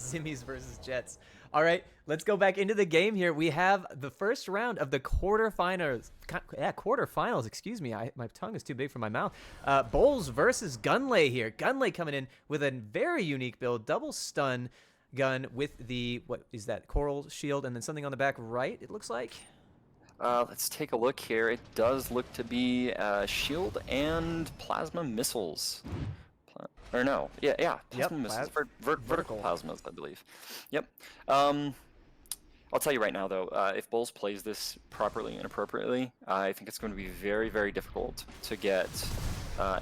Simmies versus Jets. All right, let's go back into the game here. We have the first round of the quarterfinals. Yeah, quarterfinals. Excuse me, my tongue is too big for my mouth. Boles versus Gunlei here. Gunlei coming in with a very unique build, double stun gun with the, what is that, coral shield, and then something on the back right, it looks like. Let's take a look here. It does look to be shield and plasma missiles. Or no, yeah, plasma missiles, vertical plasmas, I believe. Yep. I'll tell you right now, though, if Boles plays this properly and appropriately, I think it's going to be very, very difficult to get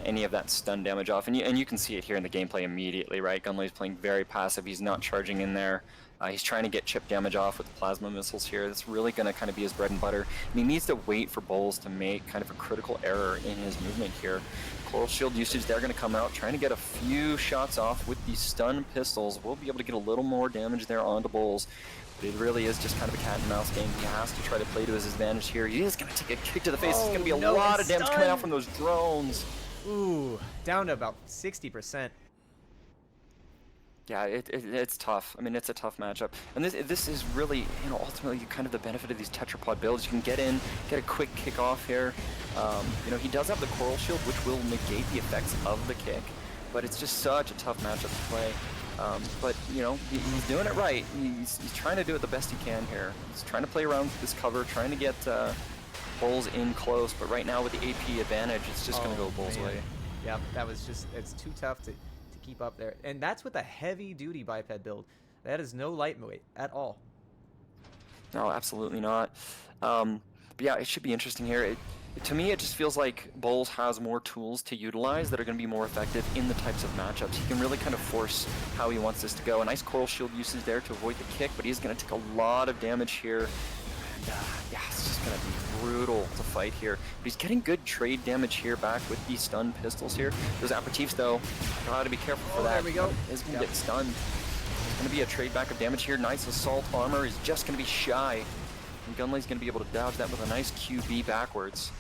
any of that stun damage off. And you can see it here in the gameplay immediately, right? Gunlei's playing very passive. He's not charging in there. He's trying to get chip damage off with the plasma missiles here. That's really going to kind of be his bread and butter. And he needs to wait for Boles to make kind of a critical error in his movement here. Coral shield usage, they're going to come out, trying to get a few shots off with these stun pistols. We'll be able to get a little more damage there onto Boles. But it really is just kind of a cat and mouse game. He has to try to play to his advantage here. He is going to take a kick to the face. It's going to be a lot of damage coming out from those drones. Ooh, down to about 60%. Yeah, it's tough. I mean, it's a tough matchup. And this is really, ultimately kind of the benefit of these tetrapod builds. You can get in, get a quick kick off here. He does have the coral shield, which will negate the effects of the kick. But it's just such a tough matchup to play. But he's doing it right. He's trying to do it the best he can here. He's trying to play around this cover, trying to get Boles in close. But right now with the AP advantage, it's just going to go Boles' way. Yeah, that was just, it's too tough to keep up there. And that's with a heavy-duty biped build. That is no lightweight at all. No, absolutely not. But yeah, it should be interesting here. To me, it just feels like Boles has more tools to utilize that are going to be more effective in the types of matchups. He can really kind of force how he wants this to go. A nice coral shield usage there to avoid the kick, but he's going to take a lot of damage here. And yeah, it's just going to be brutal to fight here. But he's getting good trade damage here back with these stun pistols here. Those aperitifs, though, gotta be careful for that. There we go. He's going to get stunned. It's going to be a trade back of damage here. Nice assault armor is just going to be shy. And Gunlei's going to be able to dodge that with a nice QB backwards.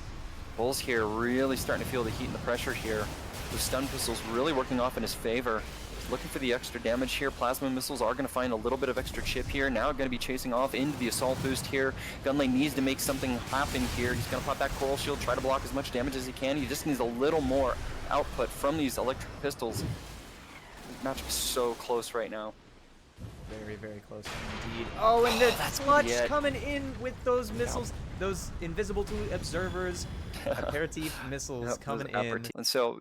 Boles here really starting to feel the heat and the pressure here. The stun pistols really working off in his favor. He's looking for the extra damage here. Plasma missiles are going to find a little bit of extra chip here. Now going to be chasing off into the assault boost here. Gunlei needs to make something happen here. He's going to pop that coral shield, try to block as much damage as he can. He just needs a little more output from these electric pistols. The matchup is so close right now. Very, very close indeed. Oh, and the clutch coming in with those missiles, those invisible to observers, aperitif missiles coming in. And so,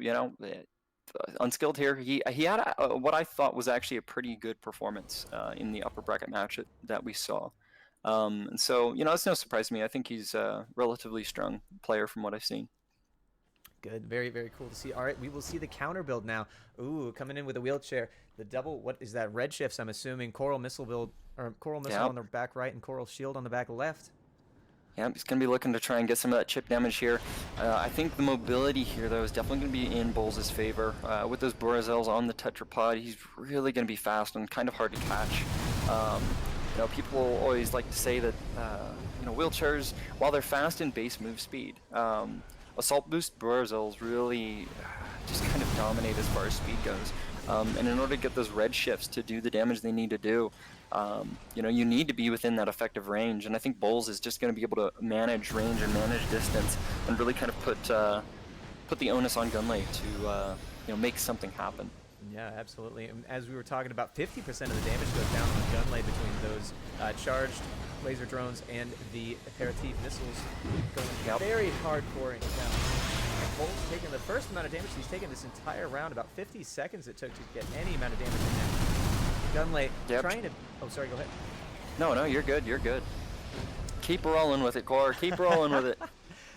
unskilled here, he had what I thought was actually a pretty good performance in the upper bracket match that we saw. And so, it's no surprise to me. I think he's a relatively strong player from what I've seen. Good. Very, very cool to see. All right, we will see the counter build now. Ooh, coming in with a wheelchair. The double, what is that? Red shifts, I'm assuming. Coral missile build, or coral missile on the back right and coral shield on the back left. Yeah, he's going to be looking to try and get some of that chip damage here. I think the mobility here, though, is definitely going to be in Boles' favor. With those Boles on the tetrapod, he's really going to be fast and kind of hard to catch. People always like to say that, wheelchairs, while they're fast in base move speed, assault boost Boles really just kind of dominate as far as speed goes. And in order to get those red shifts to do the damage they need to do, you need to be within that effective range. And I think Boles is just going to be able to manage range and manage distance and really kind of put the onus on Gunlei to make something happen. Yeah, absolutely. As we were talking about, 50% of the damage goes down on Gunlei between those charged laser drones and the aperitif missiles going very hardcore down. And Boles taking the first amount of damage he's taken this entire round, about 50 seconds it took to get any amount of damage in there. Gunlei trying to... Oh, sorry, go ahead. No, you're good, you're good. Keep rolling with it, Core. Keep rolling with it.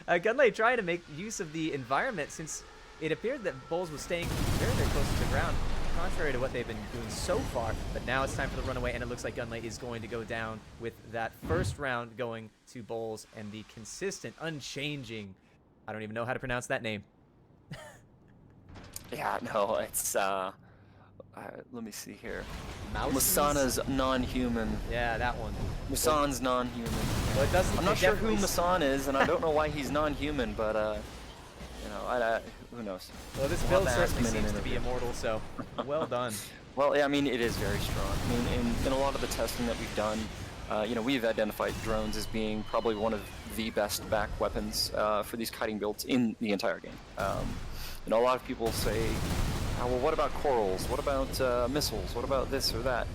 Gunlei trying to make use of the environment since it appeared that Boles was staying very, very close to the ground, contrary to what they've been doing so far. But now it's time for the runaway, and it looks like Gunlei is going to go down with that first round going to Boles and the consistent, unchanging, I don't even know how to pronounce that name. Yeah, no, it's, let me see here. Masana's non-human. Yeah, that one. Masan's non-human. Well, it doesn't, I'm not sure who Masan is, and I don't know why he's non-human, but, who knows? Well, this build certainly seems to be immortal, so well done. Well, yeah, I mean, it is very strong. I mean, in a lot of the testing that we've done, you know, we've identified drones as being probably one of the best back weapons for these kiting builds in the entire game. You know, a lot of people say, oh, well, what about corals? What about missiles? What about this or that?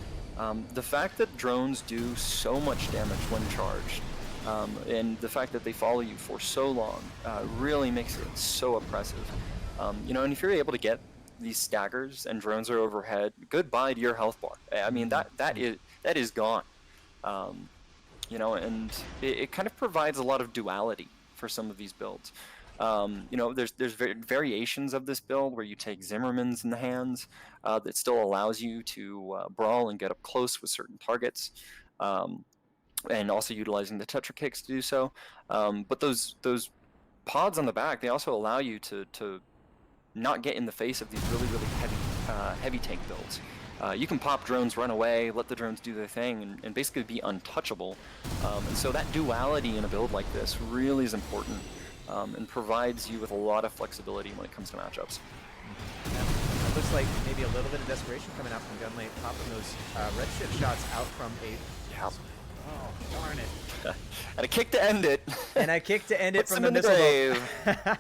The fact that drones do so much damage when charged, and the fact that they follow you for so long really makes it so oppressive. You know, and if you're able to get these staggers and drones are overhead, goodbye to your health bar. I mean, that is gone. Um, you know, and it kind of provides a lot of duality for some of these builds. You know, there's variations of this build where you take Zimmermans in the hands that still allows you to brawl and get up close with certain targets, and also utilizing the Tetra kicks to do so. But those pods on the back, they also allow you to not get in the face of these really heavy tank builds. You can pop drones, run away, let the drones do their thing, and basically be untouchable. And so that duality in a build like this really is important, and provides you with a lot of flexibility when it comes to matchups. Yeah. It looks like maybe a little bit of desperation coming out from Gunlei, popping those redshift shots out from a... Yeah. Oh, darn it. And a kick to end it. And I kicked to end it Puts from him the in the missile boat. grave.